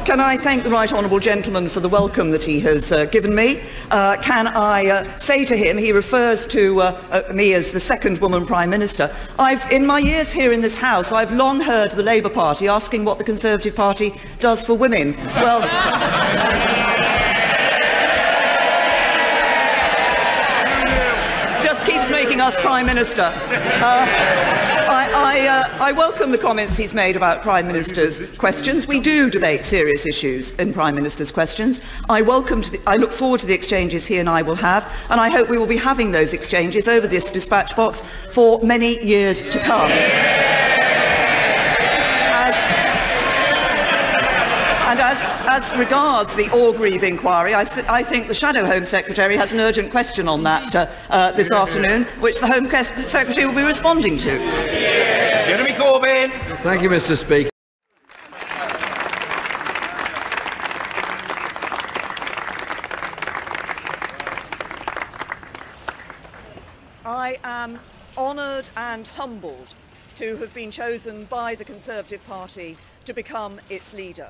Can I thank the right honourable gentleman for the welcome that he has given me? Can I say to him, he refers to me as the second woman Prime Minister. In my years here in this House, I've long heard the Labour Party asking what the Conservative Party does for women. Well, just keeps making us Prime Minister. I welcome the comments he's made about Prime Minister's questions. We do debate serious issues in Prime Minister's questions. I look forward to the exchanges he and I will have, and I hope we will be having those exchanges over this dispatch box for many years to come. As regards the Orgreave inquiry, I think the Shadow Home Secretary has an urgent question on that this afternoon, which the Home Secretary will be responding to. Jeremy Corbyn. Thank you, Mr. Speaker. I am honoured and humbled to have been chosen by the Conservative Party to become its leader.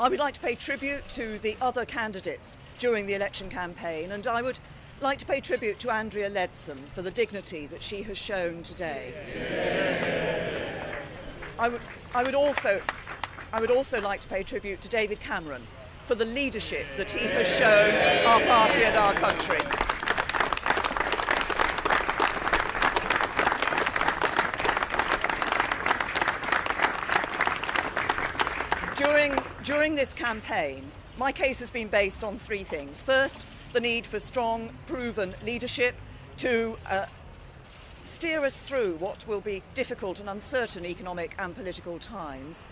I would like to pay tribute to the other candidates during the election campaign, and I would like to pay tribute to Andrea Leadsom for the dignity that she has shown today. I would also like to pay tribute to David Cameron for the leadership that he has shown our party and our country. During this campaign, my case has been based on three things. First, the need for strong, proven leadership to steer us through what will be difficult and uncertain economic and political times.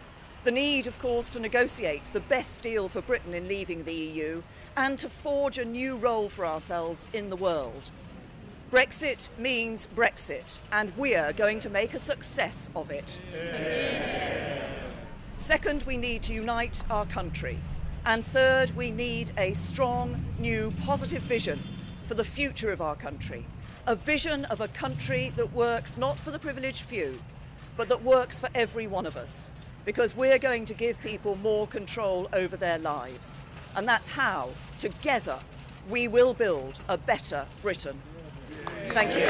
The need, of course, to negotiate the best deal for Britain in leaving the EU and to forge a new role for ourselves in the world. Brexit means Brexit, and we're going to make a success of it. Second, we need to unite our country. And third, we need a strong, new, positive vision for the future of our country. A vision of a country that works not for the privileged few, but that works for every one of us. Because we're going to give people more control over their lives. And that's how, together, we will build a better Britain. Thank you.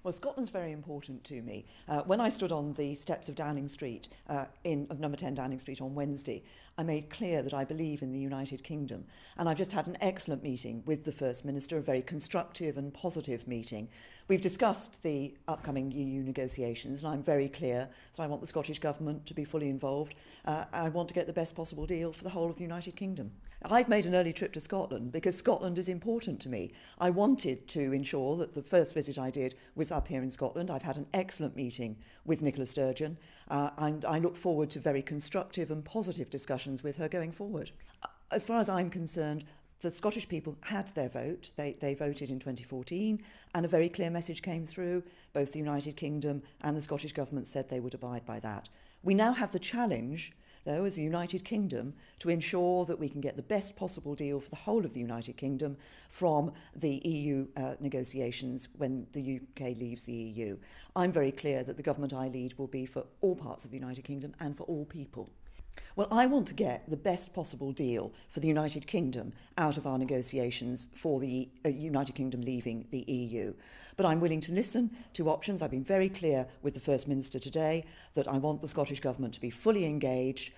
Well, Scotland's very important to me. When I stood on the steps of Downing Street, of number 10 Downing Street on Wednesday, I made clear that I believe in the United Kingdom. And I've just had an excellent meeting with the First Minister, a very constructive and positive meeting. We've discussed the upcoming EU negotiations, and I'm very clear that I want the Scottish Government to be fully involved. I want to get the best possible deal for the whole of the United Kingdom. I've made an early trip to Scotland because Scotland is important to me. I wanted to ensure that the first visit I did was up here in Scotland. I've had an excellent meeting with Nicola Sturgeon, and I look forward to very constructive and positive discussions with her going forward. As far as I'm concerned, the Scottish people had their vote. They voted in 2014, and a very clear message came through. Both the United Kingdom and the Scottish Government said they would abide by that. We now have the challenge, though, as the United Kingdom, to ensure that we can get the best possible deal for the whole of the United Kingdom from the EU negotiations when the UK leaves the EU. I'm very clear that the government I lead will be for all parts of the United Kingdom and for all people. Well, I want to get the best possible deal for the United Kingdom out of our negotiations for the United Kingdom leaving the EU. But I'm willing to listen to options. I've been very clear with the First Minister today that I want the Scottish Government to be fully engaged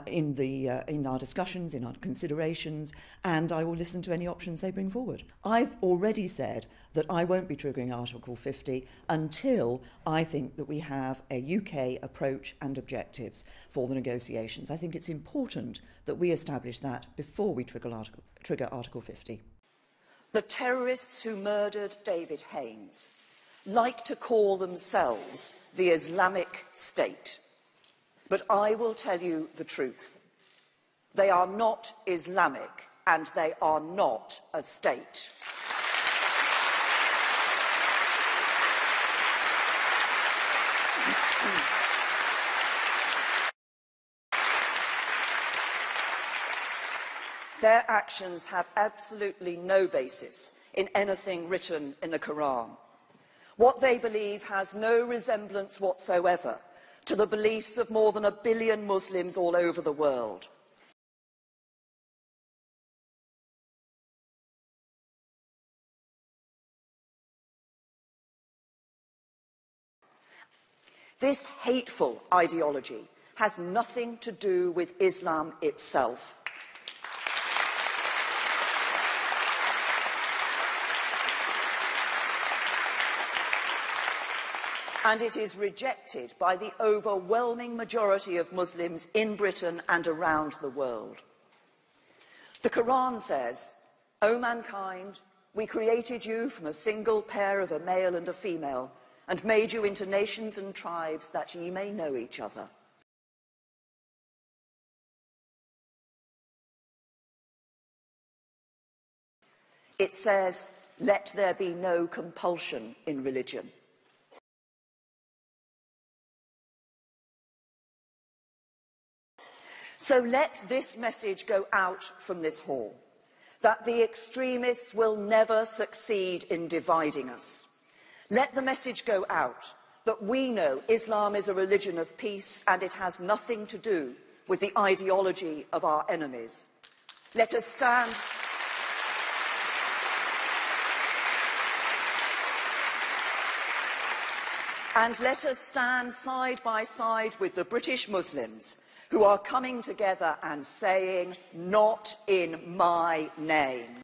in our discussions, in our considerations, and I will listen to any options they bring forward. I've already said that I won't be triggering Article 50 until I think that we have a UK approach and objectives for the negotiations. I think it's important that we establish that before we trigger Article 50. The terrorists who murdered David Haines like to call themselves the Islamic State. But I will tell you the truth. They are not Islamic, and they are not a state. Their actions have absolutely no basis in anything written in the Quran. What they believe has no resemblance whatsoever to the beliefs of more than 1 billion Muslims all over the world. This hateful ideology has nothing to do with Islam itself. And it is rejected by the overwhelming majority of Muslims in Britain and around the world. The Quran says, "O mankind, we created you from a single pair of a male and a female, and made you into nations and tribes that ye may know each other." It says, "Let there be no compulsion in religion." So let this message go out from this hall, that the extremists will never succeed in dividing us. Let the message go out that we know Islam is a religion of peace and it has nothing to do with the ideology of our enemies. Let us stand... And let us stand side by side with the British Muslims who are coming together and saying, "Not in my name."